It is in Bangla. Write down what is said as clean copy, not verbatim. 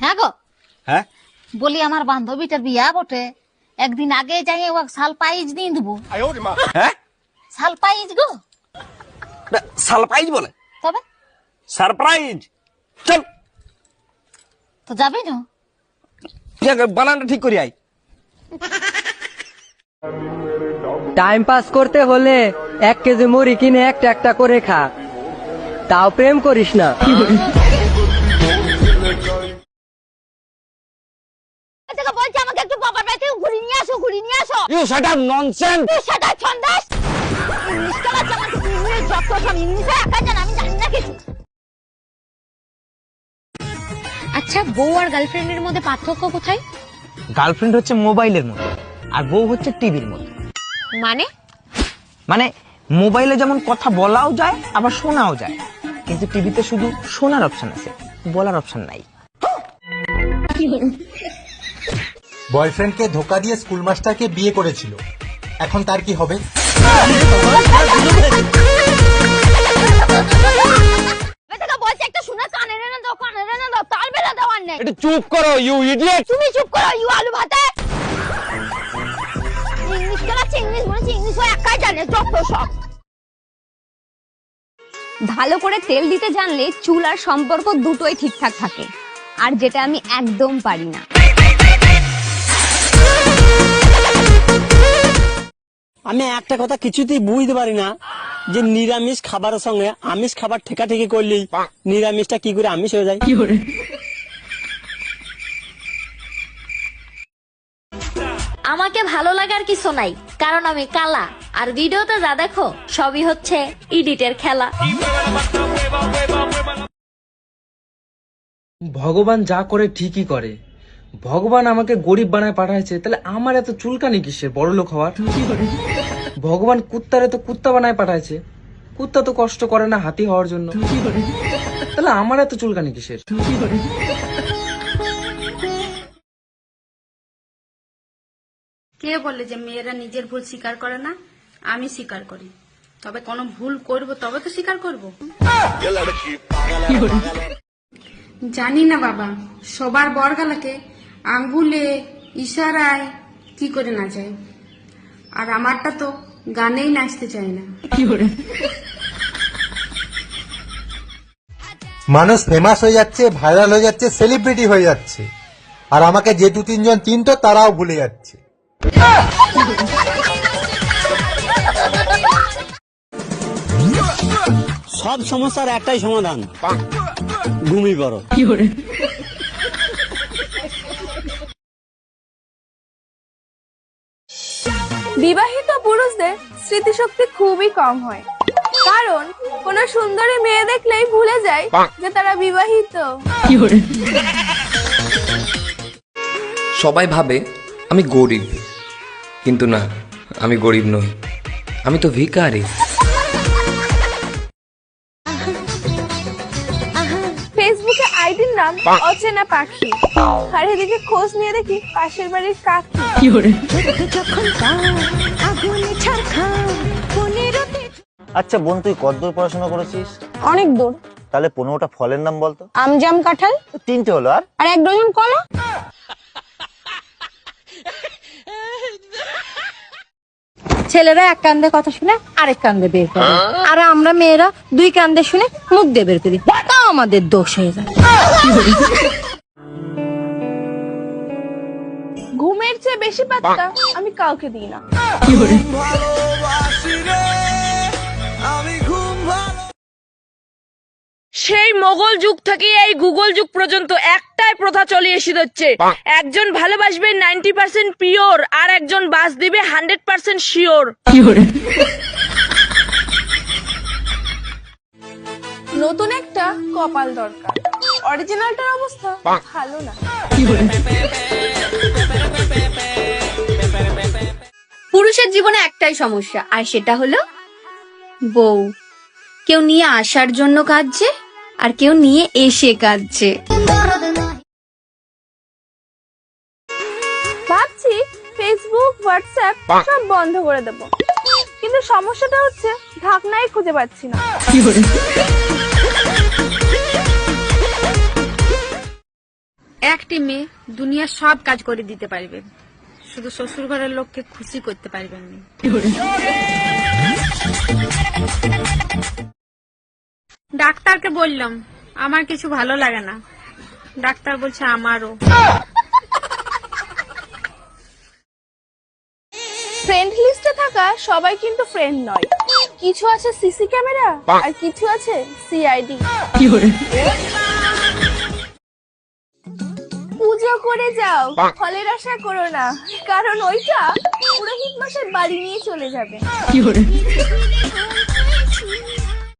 হ্যাঁ গো, হ্যাঁ বলি আমার বান্ধবীটার বিয়া বটে, একদিন আগে যাই ও সারপ্রাইজ দিয়ে দেবো। হ্যাঁ সারপ্রাইজ গো। সারপ্রাইজ বলে? তবে সারপ্রাইজ, চল তো যাবি না? বানানটা ঠিক করি আই। টাইম পাস করতে হলে 1 কেজি মুড়ি কিনে একটা একটা করে খা, তাও প্রেম করিস না। বলছি আমাকে একটু বাবার বাড়িতে ঘুরিয়ে নিয়ে আসো, ঘুরিয়ে নিয়ে আসো। You shut up nonsense. তুই সেটা ছন্দাস ইংলিশ চালাচ্ছে আমাকে, ইংলিশ যত সব ইংলিশে একা জান, আমি জানি না কিছু। আচ্ছা, বউ আর গার্লফ্রেন্ডের মধ্যে পার্থক্য কোথায়? গার্লফ্রেন্ড হচ্ছে মোবাইলের মতো আর বউ হচ্ছে টিভির মতো। মানে মোবাইলে যেমন কথা বলাও যায় আবার শোনাও যায়, কিন্তু টিভিতে শুধু শোনার অপশন আছে, বলার অপশন নাই। বয়ফ্রেন্ডকে ধোকা দিয়ে স্কুল মাস্টারকে বিয়ে করেছিল, এখন তার কি হবে? বলছি একটা শুনে কানে রেনে দাও, কানে রেনে দাও, তার বেলা দেওয়ার নেই। একটু চুপ করো ইউ ইডিয়েট। তুমি চুপ করো ইউ আলু ভাতে। ইংলিশ চালাচ্ছে, ইংলিশ বলছি, ইংলিশ ও একাই জানে যত সব। ভালো করে তেল দিতে জানলে চুল আর সম্পর্ক দুটোই ঠিকঠাক থাকে, আর যেটা আমি একদম পারি না। আমি একটা কথা কিছুতেই বুঝতে পারি না, যে নিরামিষ খাবারের সঙ্গে আমিষ খাবার ঠেকাঠেকি করলেই নিরামিষটা কি করে আমিষ হয়ে যায়। আমাকে ভালো লাগার কিছু নাই, কারণ আমি কালা, আর ভিডিওতে যা দেখো সবই হচ্ছে এডিটের খেলা। ভগবান যা করে ঠিকই করে। ভগবান আমাকে গরিব বানায় পাঠাইছে, তাহলে আমার এত চুলকানি কিসের বড় লোক হওয়ার? ভগবান কুত্তারে তো কুত্তা বানায় পাঠাইছে, কুত্তা তো কষ্ট করে না হাতি হওয়ার জন্য, তাহলে আমার এত চুলকানি কিসের? কে বলে যে মেয়েরা নিজের ভুল স্বীকার করে না? আমি স্বীকার করি, তবে কোনো ভুল করব তবে তো স্বীকার করব। জানি না বাবা, সবার বরগালাকে আঙ্গুলে ইশারায় কি করে নাচায়, আর আমারটা তো গানেই নাচতে চায় না। মানুষ ফেমাস হয়ে যাচ্ছে, ভাইরাল হয়ে যাচ্ছে, সেলিব্রিটি হয়ে যাচ্ছে, আর আমাকে যে 2-3 জন চিনতো তারাও ভুলে যাচ্ছে। সব সমস্যার একটাই সমাধান, ঘুমিয়ে পড়ো। বিবাহিত পুরুষদের স্মৃতিশক্তি খুবই কম হয়, কারণ কোন সুন্দরী মেয়ে দেখলেই ভুলে যায় যে তারা বিবাহিত। সবাই ভাবে আমি গরিব, কিন্তু না, আমি গরিব নই, আমি তো ভিখারি। ফেসবুকে আইডির নাম অচেনা পাখি, আর এদিকে খোঁজ নিয়ে দেখি পাশের বাড়ির কাকি। আচ্ছা বোন, তুই কতদূর পড়াশোনা করেছিস? অনেক দূর। তাহলে 15টা ফলের নাম বলতো। আম, জাম, কাঁঠাল। 3টে হলো, আর 1 ডজন কলা। ছেলেরা এক কান্দে কথা শুনে আরেক কান্দে বের করে, আর আমরা মেয়েরা 2 কান্দে শুনে মুখ দিয়ে বের করি, তাও আমাদের দোষ হয়ে যায়। ঘুমের চেয়ে বেশি পাত্তা আমি কাউকে দিই না। সেই মোগল যুগ থেকে এই গুগল যুগ পর্যন্ত একটাই প্রথা চলে এসে হচ্ছে, একজন ভালোবাসবে 90% পিওর, আর একজন বাস দিবে 100% শিওর। নতুন একটা কপাল দরকার, অরিজিনালটার অবস্থা ভালো না। পুরুষের জীবনে একটাই সমস্যা, আর সেটা হলো বউ। কেউ নিয়ে আসার জন্য কাঁদছে, আর কেউ নিয়ে এসে কাঁদছে। ভাবছি ফেসবুক, হোয়াটসঅ্যাপ সব বন্ধ করে দেব, কিন্তু সমস্যাটা হচ্ছে ঢাকনাই খুঁজে পাচ্ছি না। একটি মেয়ে দুনিয়ার সব কাজ করে দিতে পারবে, শুধু শ্বশুর ঘরের লোককে খুশি করতে পারবেন না। ডাক্তারকে বললাম আমার কিছু ভালো লাগে না, ডাক্তার বলছে আমারও। ফ্রেন্ড লিস্টে থাকা সবাই কিন্তু ফ্রেন্ড নয়, কিছু আছে সিসি ক্যামেরা আর কিছু আছে সিআইডি। পুজো করে যাও, ফলের আশা করো না, কারণ ওইটা পুরোহিত মশাই বাড়ি নিয়ে চলে যাবে।